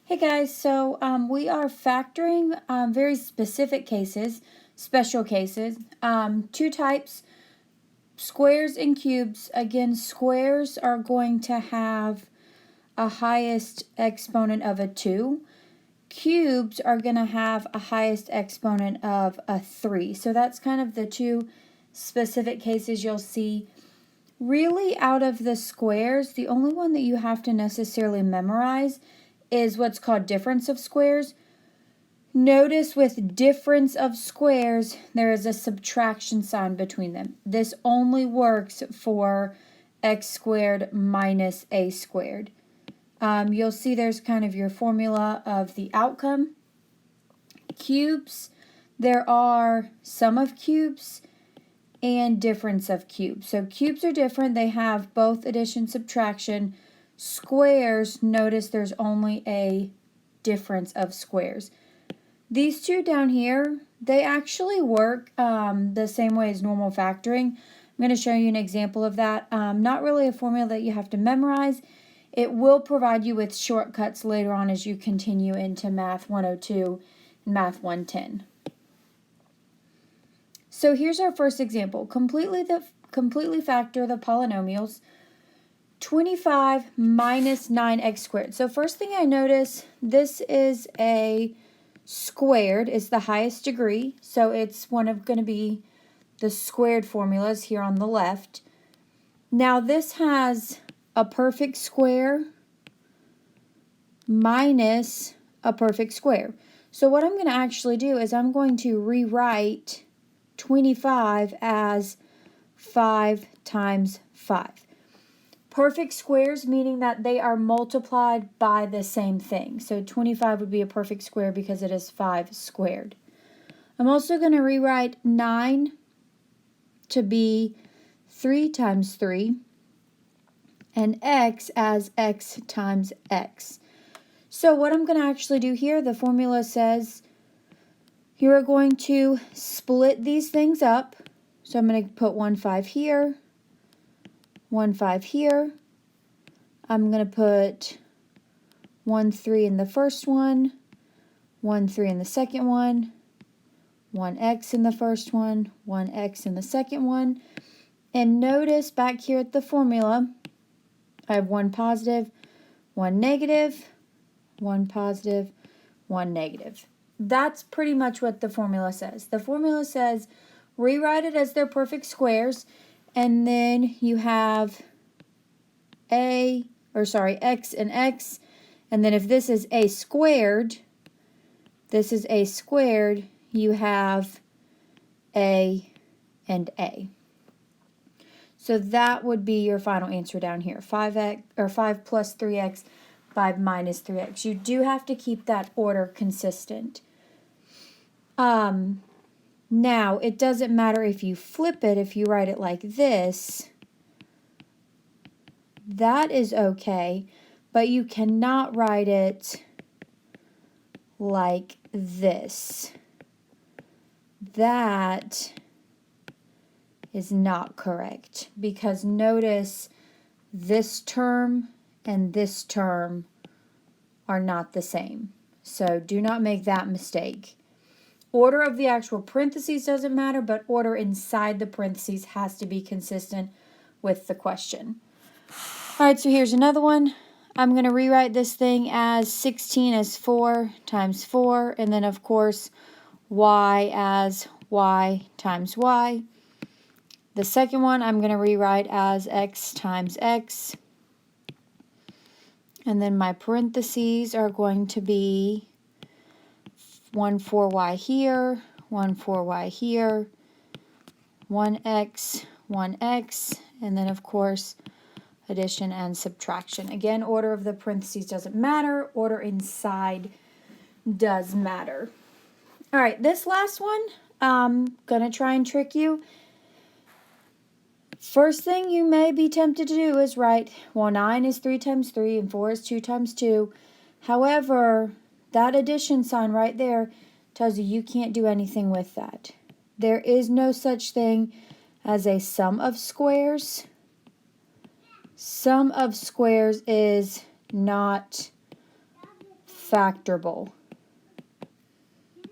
Hey guys, so we are factoring very specific cases, special cases. Two types, squares and cubes. Again, squares are going to have a highest exponent of a 2. Cubes are going to have a highest exponent of a 3. So that's kind of the two specific cases you'll see. Really, out of the squares, the only one that you have to necessarily memorize is what's called difference of squares. Notice with difference of squares, there is a subtraction sign between them. This only works for x squared minus a squared. You'll see there's kind of your formula of the outcome. Cubes, there are sum of cubes and difference of cubes. So cubes are different. They have both addition, subtraction. Squares, notice there's only a difference of squares. These two down here, they actually work the same way as normal factoring. I'm going to show you an example of that. Not really a formula that you have to memorize. It will provide you with shortcuts later on as you continue into Math 102 and Math 110. So here's our first example. Completely factor the polynomials. 25 minus 9x squared. So first thing I notice, this is a squared. It's the highest degree. So it's going to be the squared formulas here on the left. Now this has a perfect square minus a perfect square. So what I'm going to actually do is I'm going to rewrite 25 as 5 times 5. Perfect squares meaning that they are multiplied by the same thing. So 25 would be a perfect square because it is 5 squared. I'm also going to rewrite 9 to be 3 times 3 and x as x times x. So what I'm going to actually do here, the formula says you are going to split these things up. So I'm going to put 1, 5 here, 1, 5 here. I'm going to put 1, 3 in the first one, 1, 3 in the second one, 1x in the first one, 1x in the second one. And notice back here at the formula, I have 1 positive, 1 negative, 1 positive, 1 negative. That's pretty much what the formula says. The formula says rewrite it as their perfect squares, and then you have x and x, and then if this is a squared, you have a and a. So that would be your final answer down here. 5 plus 3x, 5 minus 3x. You do have to keep that order consistent. Now, it doesn't matter if you flip it, if you write it like this. That is okay, but you cannot write it like this. That is not correct because notice this term and this term are not the same. So do not make that mistake. Order of the actual parentheses doesn't matter, but order inside the parentheses has to be consistent with the question. All right, so here's another one. I'm going to rewrite this thing as 16 as 4 times 4, and then of course y as y times y. The second one I'm going to rewrite as x times x. And then my parentheses are going to be 1 4y here, 1 4y here, 1x, 1x, and then of course addition and subtraction. Again, order of the parentheses doesn't matter. Order inside does matter. All right, this last one, I'm going to try and trick you. First thing you may be tempted to do is write, well, 9 is 3 times 3 and 4 is 2 times 2. However, that addition sign right there tells you you can't do anything with that. There is no such thing as a sum of squares. Sum of squares is not factorable.